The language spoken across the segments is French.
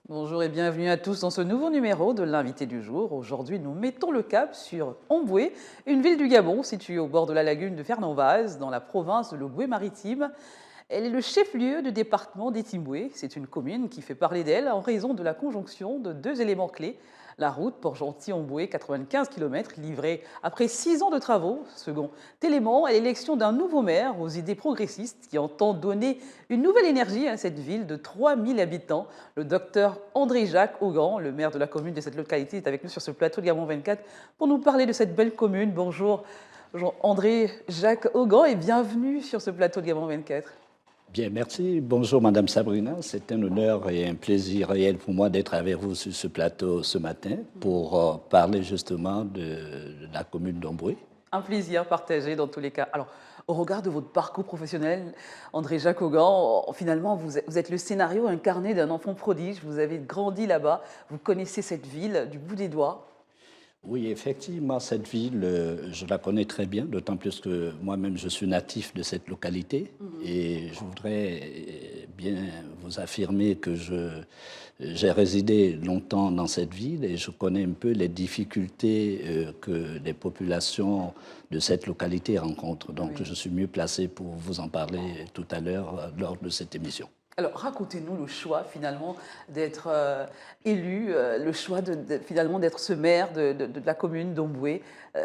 Bonjour et bienvenue à tous dans ce nouveau numéro de l'invité du jour. Aujourd'hui, nous mettons le cap sur Omboué, une ville du Gabon située au bord de la lagune de Fernand-Vaz, dans la province de l'Ogooué-Maritime. Elle est le chef-lieu du département d'Itimboué. C'est une commune qui fait parler d'elle en raison de la conjonction de deux éléments clés. La route Port-Gentil-Omboué, 95 km, livrée après 6 ans de travaux. Second élément, l'élection d'un nouveau maire aux idées progressistes qui entend donner une nouvelle énergie à cette ville de 3000 habitants. Le docteur André-Jacques Augan, le maire de la commune de cette localité, est avec nous sur ce plateau de Gabon 24 pour nous parler de cette belle commune. Bonjour André-Jacques Augan et bienvenue sur ce plateau de Gabon 24. Bien, merci. Bonjour, Madame Sabrina. C'est un honneur et un plaisir réel pour moi d'être avec vous sur ce plateau ce matin pour parler justement de la commune d'Omboué. Un plaisir partagé dans tous les cas. Alors, au regard de votre parcours professionnel, André-Jacques Augan, finalement, vous êtes le scénario incarné d'un enfant prodige. Vous avez grandi là-bas, vous connaissez cette ville du bout des doigts. Oui, effectivement, cette ville, je la connais très bien, d'autant plus que moi-même, je suis natif de cette localité. Et je voudrais bien vous affirmer que j'ai résidé longtemps dans cette ville et je connais un peu les difficultés que les populations de cette localité rencontrent. Donc, je suis mieux placé pour vous en parler tout à l'heure lors de cette émission. Alors, racontez-nous le choix, finalement, d'être élu, le choix, finalement, d'être ce maire de la commune d'Omboué.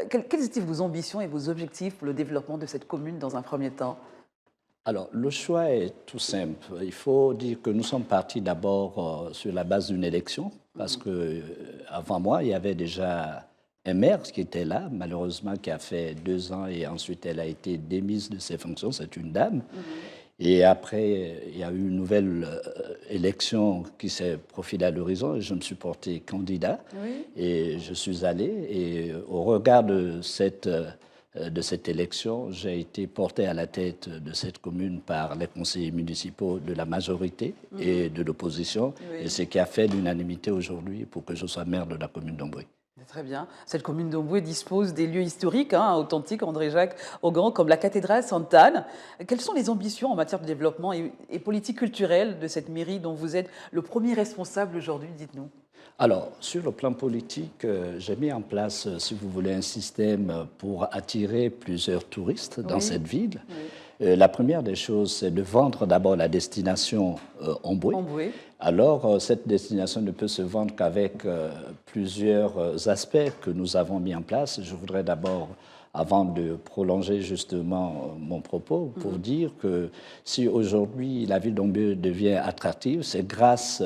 Quelles étaient vos ambitions et vos objectifs pour le développement de cette commune dans un premier temps? Alors, le choix est tout simple. Il faut dire que nous sommes partis d'abord sur la base d'une élection, parce que avant moi, il y avait déjà un maire qui était là, malheureusement, qui a fait 2 ans et ensuite elle a été démise de ses fonctions. C'est une dame. Et après, il y a eu une nouvelle élection qui s'est profilée à l'horizon et je me suis porté candidat. Et je suis allé. Et au regard de cette élection, j'ai été porté à la tête de cette commune par les conseillers municipaux de la majorité et de l'opposition. Et ce qui a fait l'unanimité aujourd'hui pour que je sois maire de la commune d'Omboué. Très bien. Cette commune d'Omboué dispose des lieux historiques, authentiques, André-Jacques Augan, comme la cathédrale Sainte-Anne. Quelles sont les ambitions en matière de développement et politique culturelle de cette mairie dont vous êtes le premier responsable aujourd'hui? Dites-nous. Alors, sur le plan politique, j'ai mis en place, si vous voulez, un système pour attirer plusieurs touristes dans cette ville. La première des choses, c'est de vendre d'abord la destination Omboué. Alors, cette destination ne peut se vendre qu'avec plusieurs aspects que nous avons mis en place. Je voudrais d'abord, avant de prolonger justement mon propos, pour dire que si aujourd'hui la ville d'Omboué devient attractive, c'est grâce,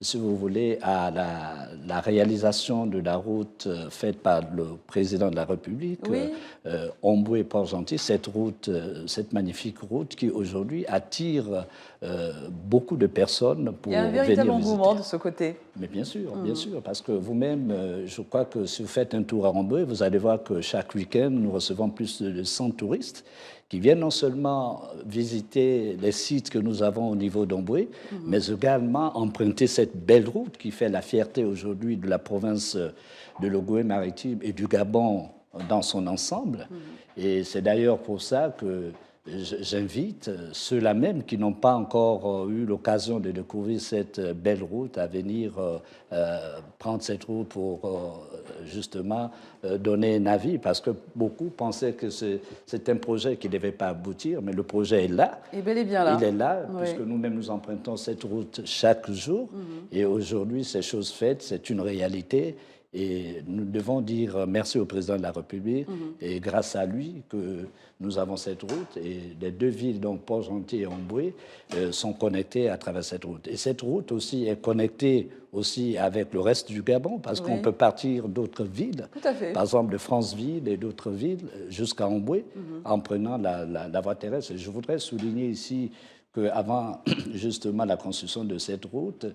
si vous voulez, à la réalisation de la route faite par le président de la République, Omboué-Port-Gentil, cette magnifique route qui aujourd'hui attire beaucoup de personnes pour venir visiter. Il y a un véritable engouement de ce côté. Mais bien sûr, parce que vous-même, je crois que si vous faites un tour à Omboué, vous allez voir que chaque week-end, nous recevons plus de 100 touristes qui viennent non seulement visiter les sites que nous avons au niveau d'Omboué, mais également emprunter cette belle route qui fait la fierté aujourd'hui de la province de l'Ogooué-Maritime et du Gabon dans son ensemble. Et c'est d'ailleurs pour ça que j'invite ceux-là même qui n'ont pas encore eu l'occasion de découvrir cette belle route à venir prendre cette route pour justement donner un avis, parce que beaucoup pensaient que c'est un projet qui ne devait pas aboutir, mais le projet est là. Et bel et bien là. Il est là, puisque nous-mêmes nous empruntons cette route chaque jour. Et aujourd'hui, c'est chose faite, c'est une réalité. Et nous devons dire merci au président de la République et grâce à lui que nous avons cette route et les deux villes, donc Port-Gentil et Omboué, sont connectées à travers cette route. Et cette route aussi est connectée aussi avec le reste du Gabon parce qu'on peut partir d'autres villes, par exemple de Franceville et d'autres villes jusqu'à Omboué en prenant la voie terrestre. Et je voudrais souligner ici qu'avant justement la construction de cette route,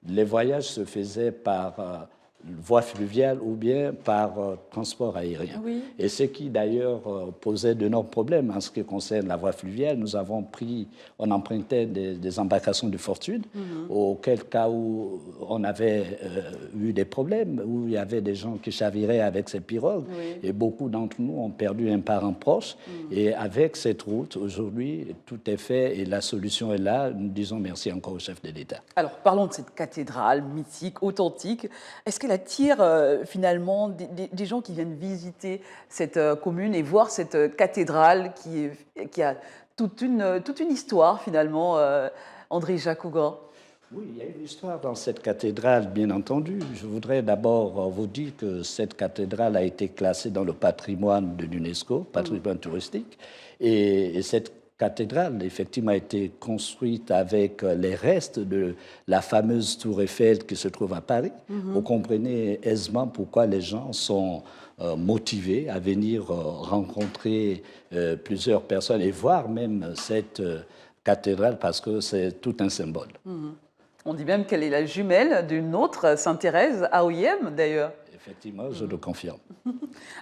les voyages se faisaient par voie fluviale ou bien par transport aérien. Oui. Et ce qui d'ailleurs posait d'énormes problèmes en ce qui concerne la voie fluviale. On empruntait des embarcations de fortune, auquel cas où on avait eu des problèmes, où il y avait des gens qui chaviraient avec ces pirogues, et beaucoup d'entre nous ont perdu un parent proche. Et avec cette route, aujourd'hui, tout est fait et la solution est là. Nous disons merci encore au chef de l'État. Alors, parlons de cette cathédrale mythique, authentique. Est-ce qu'elle attire finalement des gens qui viennent visiter cette commune et voir cette cathédrale qui a toute une histoire finalement, André Jacques-Augan? Oui, il y a une histoire dans cette cathédrale, bien entendu. Je voudrais d'abord vous dire que cette cathédrale a été classée dans le patrimoine de l'UNESCO, patrimoine touristique. Et cette cathédrale, effectivement, a été construite avec les restes de la fameuse tour Eiffel qui se trouve à Paris. Vous comprenez aisément pourquoi les gens sont motivés à venir rencontrer plusieurs personnes et voir même cette cathédrale parce que c'est tout un symbole. On dit même qu'elle est la jumelle d'une autre, Sainte-Thérèse, à Oyem d'ailleurs. Effectivement, je le confirme.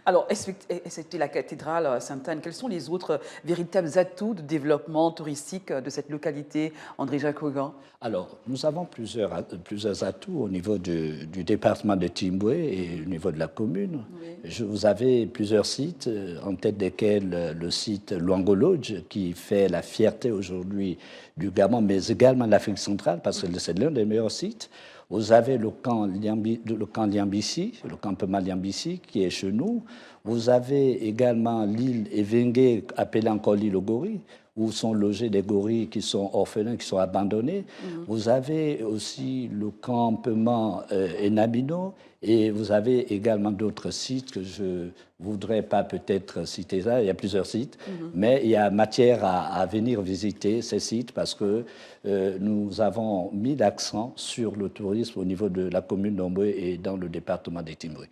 Alors, c'était la cathédrale Sainte-Anne. Quels sont les autres véritables atouts de développement touristique de cette localité, André Jacques-Augan? Alors, nous avons plusieurs atouts au niveau du département de Timboué et au niveau de la commune. Oui. Vous avez plusieurs sites, en tête desquels le site Luango Lodge, qui fait la fierté aujourd'hui du Gabon, mais également de l'Afrique centrale, parce que c'est l'un des meilleurs sites. Vous avez le camp Liambissi, le campement Liambissi, qui est chez nous. Vous avez également l'île Evengue, appelée encore l'île aux gorilles, où sont logés des gorilles qui sont orphelins, qui sont abandonnés. Vous avez aussi le campement Enabino, et vous avez également d'autres sites que je ne voudrais pas peut-être citer là. Il y a plusieurs sites, mais il y a matière à venir visiter ces sites parce que nous avons mis l'accent sur le tourisme au niveau de la commune d'Omboué et dans le département des Timboué.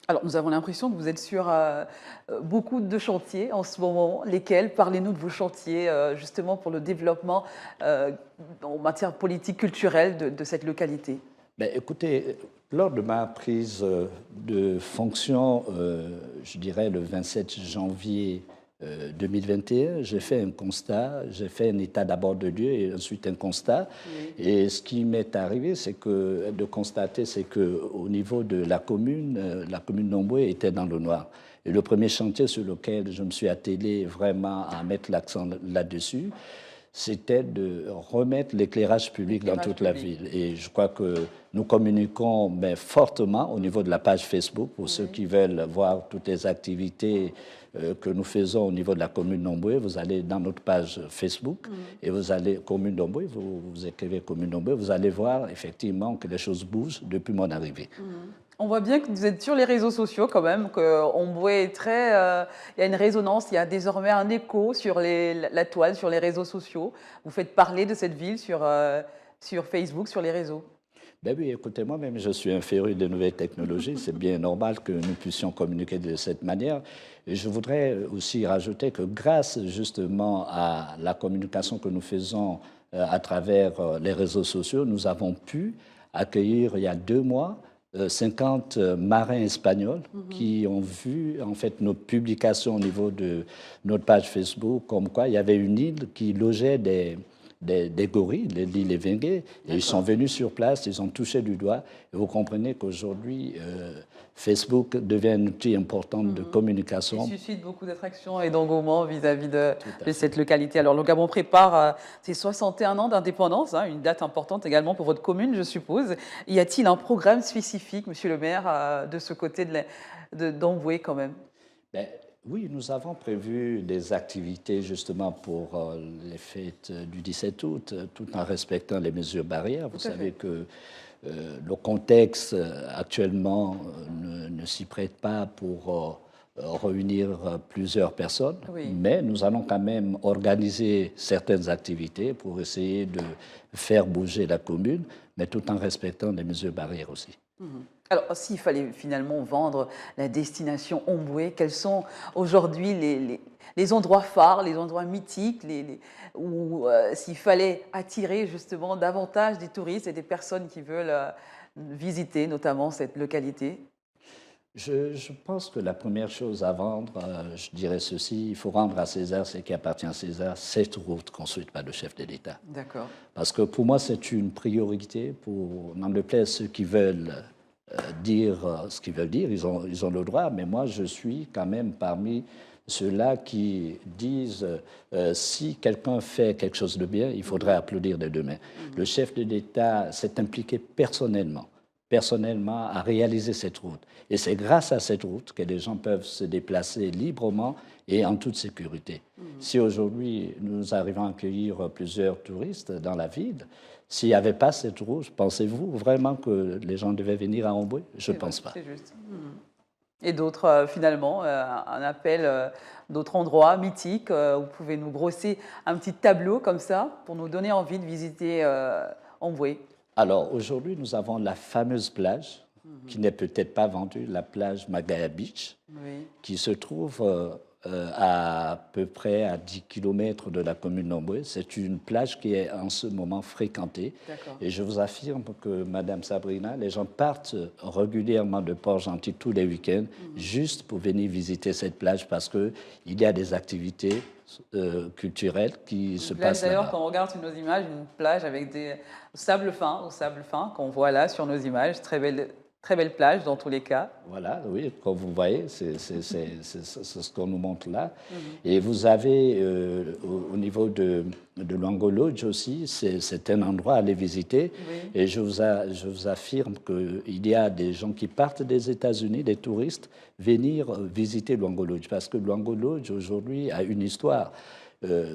Alors, nous avons l'impression que vous êtes sur beaucoup de chantiers en ce moment. Lesquels? Parlez-nous de vos chantiers, justement, pour le développement en matière politique, culturelle de cette localité. Ben, écoutez, lors de ma prise de fonction, je dirais le 27 janvier 2021, j'ai fait un constat, j'ai fait un état d'abord de lieu et ensuite un constat. Oui. Et ce qui m'est arrivé, c'est de constater, c'est qu'au niveau de la commune d'Omboué était dans le noir. Et le premier chantier sur lequel je me suis attelé vraiment à mettre l'accent là-dessus, c'était de remettre l'éclairage public dans toute la ville. Et je crois que nous communiquons fortement au niveau de la page Facebook pour ceux qui veulent voir toutes les activités que nous faisons au niveau de la commune d'Omboué. Vous allez dans notre page Facebook et vous allez commune d'Omboué, vous écrivez commune d'Omboué, vous allez voir effectivement que les choses bougent depuis mon arrivée. On voit bien que vous êtes sur les réseaux sociaux quand même, qu'Omboué est très... il y a une résonance, il y a désormais un écho sur la toile, sur les réseaux sociaux. Vous faites parler de cette ville sur Facebook, sur les réseaux. Ben oui, écoutez, moi-même, je suis un féru des nouvelles technologies. C'est bien normal que nous puissions communiquer de cette manière. Et je voudrais aussi rajouter que grâce justement à la communication que nous faisons à travers les réseaux sociaux, nous avons pu accueillir il y a 2 mois 50 marins espagnols qui ont vu en fait nos publications au niveau de notre page Facebook, comme quoi il y avait une île qui logeait des gorilles, l'île Evengue, et ils sont venus sur place, ils ont touché du doigt. Et vous comprenez qu'aujourd'hui, Facebook devient un outil important de communication. Il suscite beaucoup d'attraction et d'engouement vis-à-vis de cette localité. Alors, le Gabon prépare ses 61 ans d'indépendance, une date importante également pour votre commune, je suppose. Y a-t-il un programme spécifique, monsieur le maire, de ce côté d'Omboué quand même? Oui, nous avons prévu des activités justement pour les fêtes du 17 août, tout en respectant les mesures barrières. Vous savez que le contexte actuellement ne s'y prête pas pour réunir plusieurs personnes, mais nous allons quand même organiser certaines activités pour essayer de faire bouger la commune, mais tout en respectant les mesures barrières aussi. Alors, s'il fallait finalement vendre la destination Omboué, quels sont aujourd'hui les endroits phares, les endroits mythiques, où s'il fallait attirer justement davantage des touristes et des personnes qui veulent visiter notamment cette localité? Je pense que la première chose à vendre, je dirais ceci, il faut rendre à César ce qui appartient à César, cette route construite par le chef de l'État. D'accord. Parce que pour moi, c'est une priorité pour, n'en déplaise ceux qui veulent dire ce qu'ils veulent dire, ils ont le droit, mais moi, je suis quand même parmi ceux-là qui disent si quelqu'un fait quelque chose de bien, il faudrait applaudir des deux mains. Le chef de l'État s'est impliqué personnellement à réaliser cette route. Et c'est grâce à cette route que les gens peuvent se déplacer librement et en toute sécurité. Si aujourd'hui nous arrivons à accueillir plusieurs touristes dans la ville, s'il n'y avait pas cette route, pensez-vous vraiment que les gens devaient venir à Omboué? Je ne pense pas. C'est juste. Et d'autres, finalement, un appel d'autres endroits mythiques. Vous pouvez nous brosser un petit tableau comme ça pour nous donner envie de visiter Omboué. Alors, aujourd'hui, nous avons la fameuse plage, qui n'est peut-être pas vendue, la plage Magaya Beach, qui se trouve à peu près à 10 km de la commune d'Omboué. C'est une plage qui est en ce moment fréquentée. Et je vous affirme que, Madame Sabrina, les gens partent régulièrement de Port-Gentil tous les week-ends juste pour venir visiter cette plage parce qu'il y a des activités culturelles qui se passent là-bas. D'ailleurs, quand on regarde sur nos images, une plage avec des sable fin, qu'on voit là sur nos images, très belle plage dans tous les cas. Voilà, oui, comme vous voyez, c'est ce qu'on nous montre là. Et vous avez, au niveau de Luango Lodge aussi, c'est un endroit à aller visiter. Et je vous affirme qu'il y a des gens qui partent des États-Unis, des touristes, venir visiter Luango Lodge. Parce que Luango Lodge, aujourd'hui, a une histoire.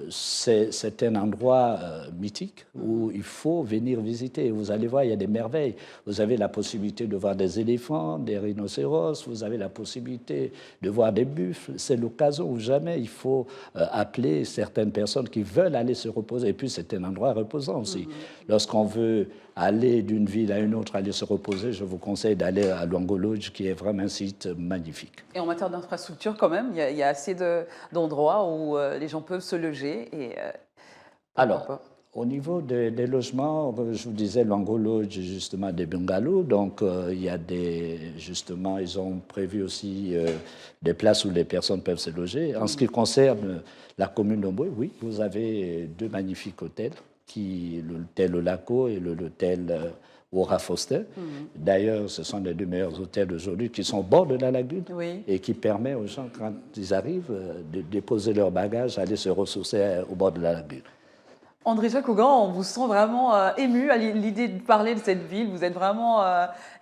C'est un endroit mythique où il faut venir visiter. Vous allez voir, il y a des merveilles. Vous avez la possibilité de voir des éléphants, des rhinocéros, vous avez la possibilité de voir des buffles. C'est l'occasion où jamais il faut appeler certaines personnes qui veulent aller se reposer. Et puis, c'est un endroit reposant aussi. Lorsqu'on veut aller d'une ville à une autre, aller se reposer, je vous conseille d'aller à Luango Lodge, qui est vraiment un site magnifique. Et en matière d'infrastructure, quand même, il y a assez d'endroits où les gens peuvent se loger. Alors, au niveau des logements, je vous disais, Luango Lodge, justement, des bungalows. Donc, il y a justement, ils ont prévu aussi des places où les personnes peuvent se loger. En ce qui concerne la commune d'Omboué, oui, vous avez deux magnifiques hôtels. L'hôtel Laco et l'hôtel Aura Foster. D'ailleurs, ce sont les deux meilleurs hôtels aujourd'hui qui sont au bord de la lagune et qui permettent aux gens, quand ils arrivent, de déposer leurs bagages, aller se ressourcer au bord de la lagune. André-Jacques Augan, on vous sent vraiment ému à l'idée de parler de cette ville. Vous êtes vraiment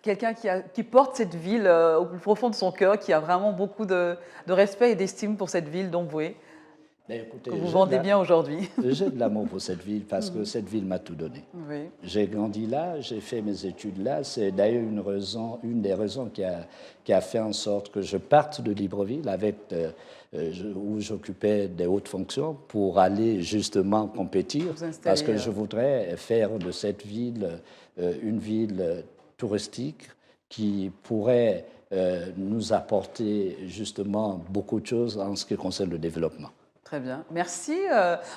quelqu'un qui porte cette ville au plus profond de son cœur, qui a vraiment beaucoup de respect et d'estime pour cette ville d'Omboué. Écoutez, que vous vendez bien aujourd'hui. J'ai de l'amour pour cette ville parce que cette ville m'a tout donné. J'ai grandi là, j'ai fait mes études là. C'est d'ailleurs une des raisons qui a fait en sorte que je parte de Libreville où j'occupais des hautes fonctions pour aller justement compétir parce que je voudrais faire de cette ville une ville touristique qui pourrait nous apporter justement beaucoup de choses en ce qui concerne le développement. Très bien. Merci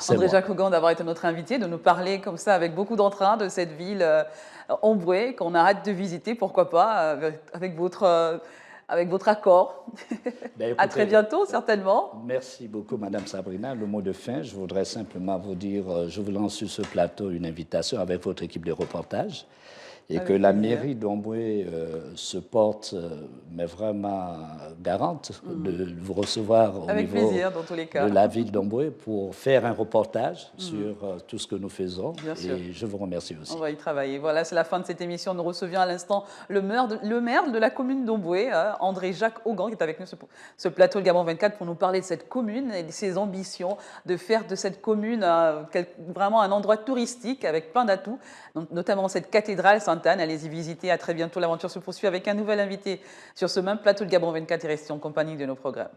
André-Jacques Augan d'avoir été notre invité, de nous parler comme ça avec beaucoup d'entrain de cette ville Omboué qu'on a hâte de visiter, pourquoi pas, avec votre accord. Écoutez, à très bientôt, certainement. Merci beaucoup, Madame Sabrina. Le mot de fin, je voudrais simplement vous dire, je vous lance sur ce plateau une invitation avec votre équipe de reportage et que la mairie d'Omboué se porte, mais vraiment garante de vous recevoir au niveau plaisir, dans tous les cas, de la ville d'Omboué pour faire un reportage sur tout ce que nous faisons. Et je vous remercie aussi. On va y travailler. Voilà, c'est la fin de cette émission. Nous recevions à l'instant le maire de la commune d'Omboué, André-Jacques Augan, qui est avec nous sur ce plateau Le Gabon 24 pour nous parler de cette commune et de ses ambitions de faire de cette commune vraiment un endroit touristique avec plein d'atouts, notamment cette cathédrale Sainte-Anne. Allez-y visiter. À très bientôt. L'aventure se poursuit avec un nouvel invité sur ce même plateau de Gabon 24 et restez en compagnie de nos programmes.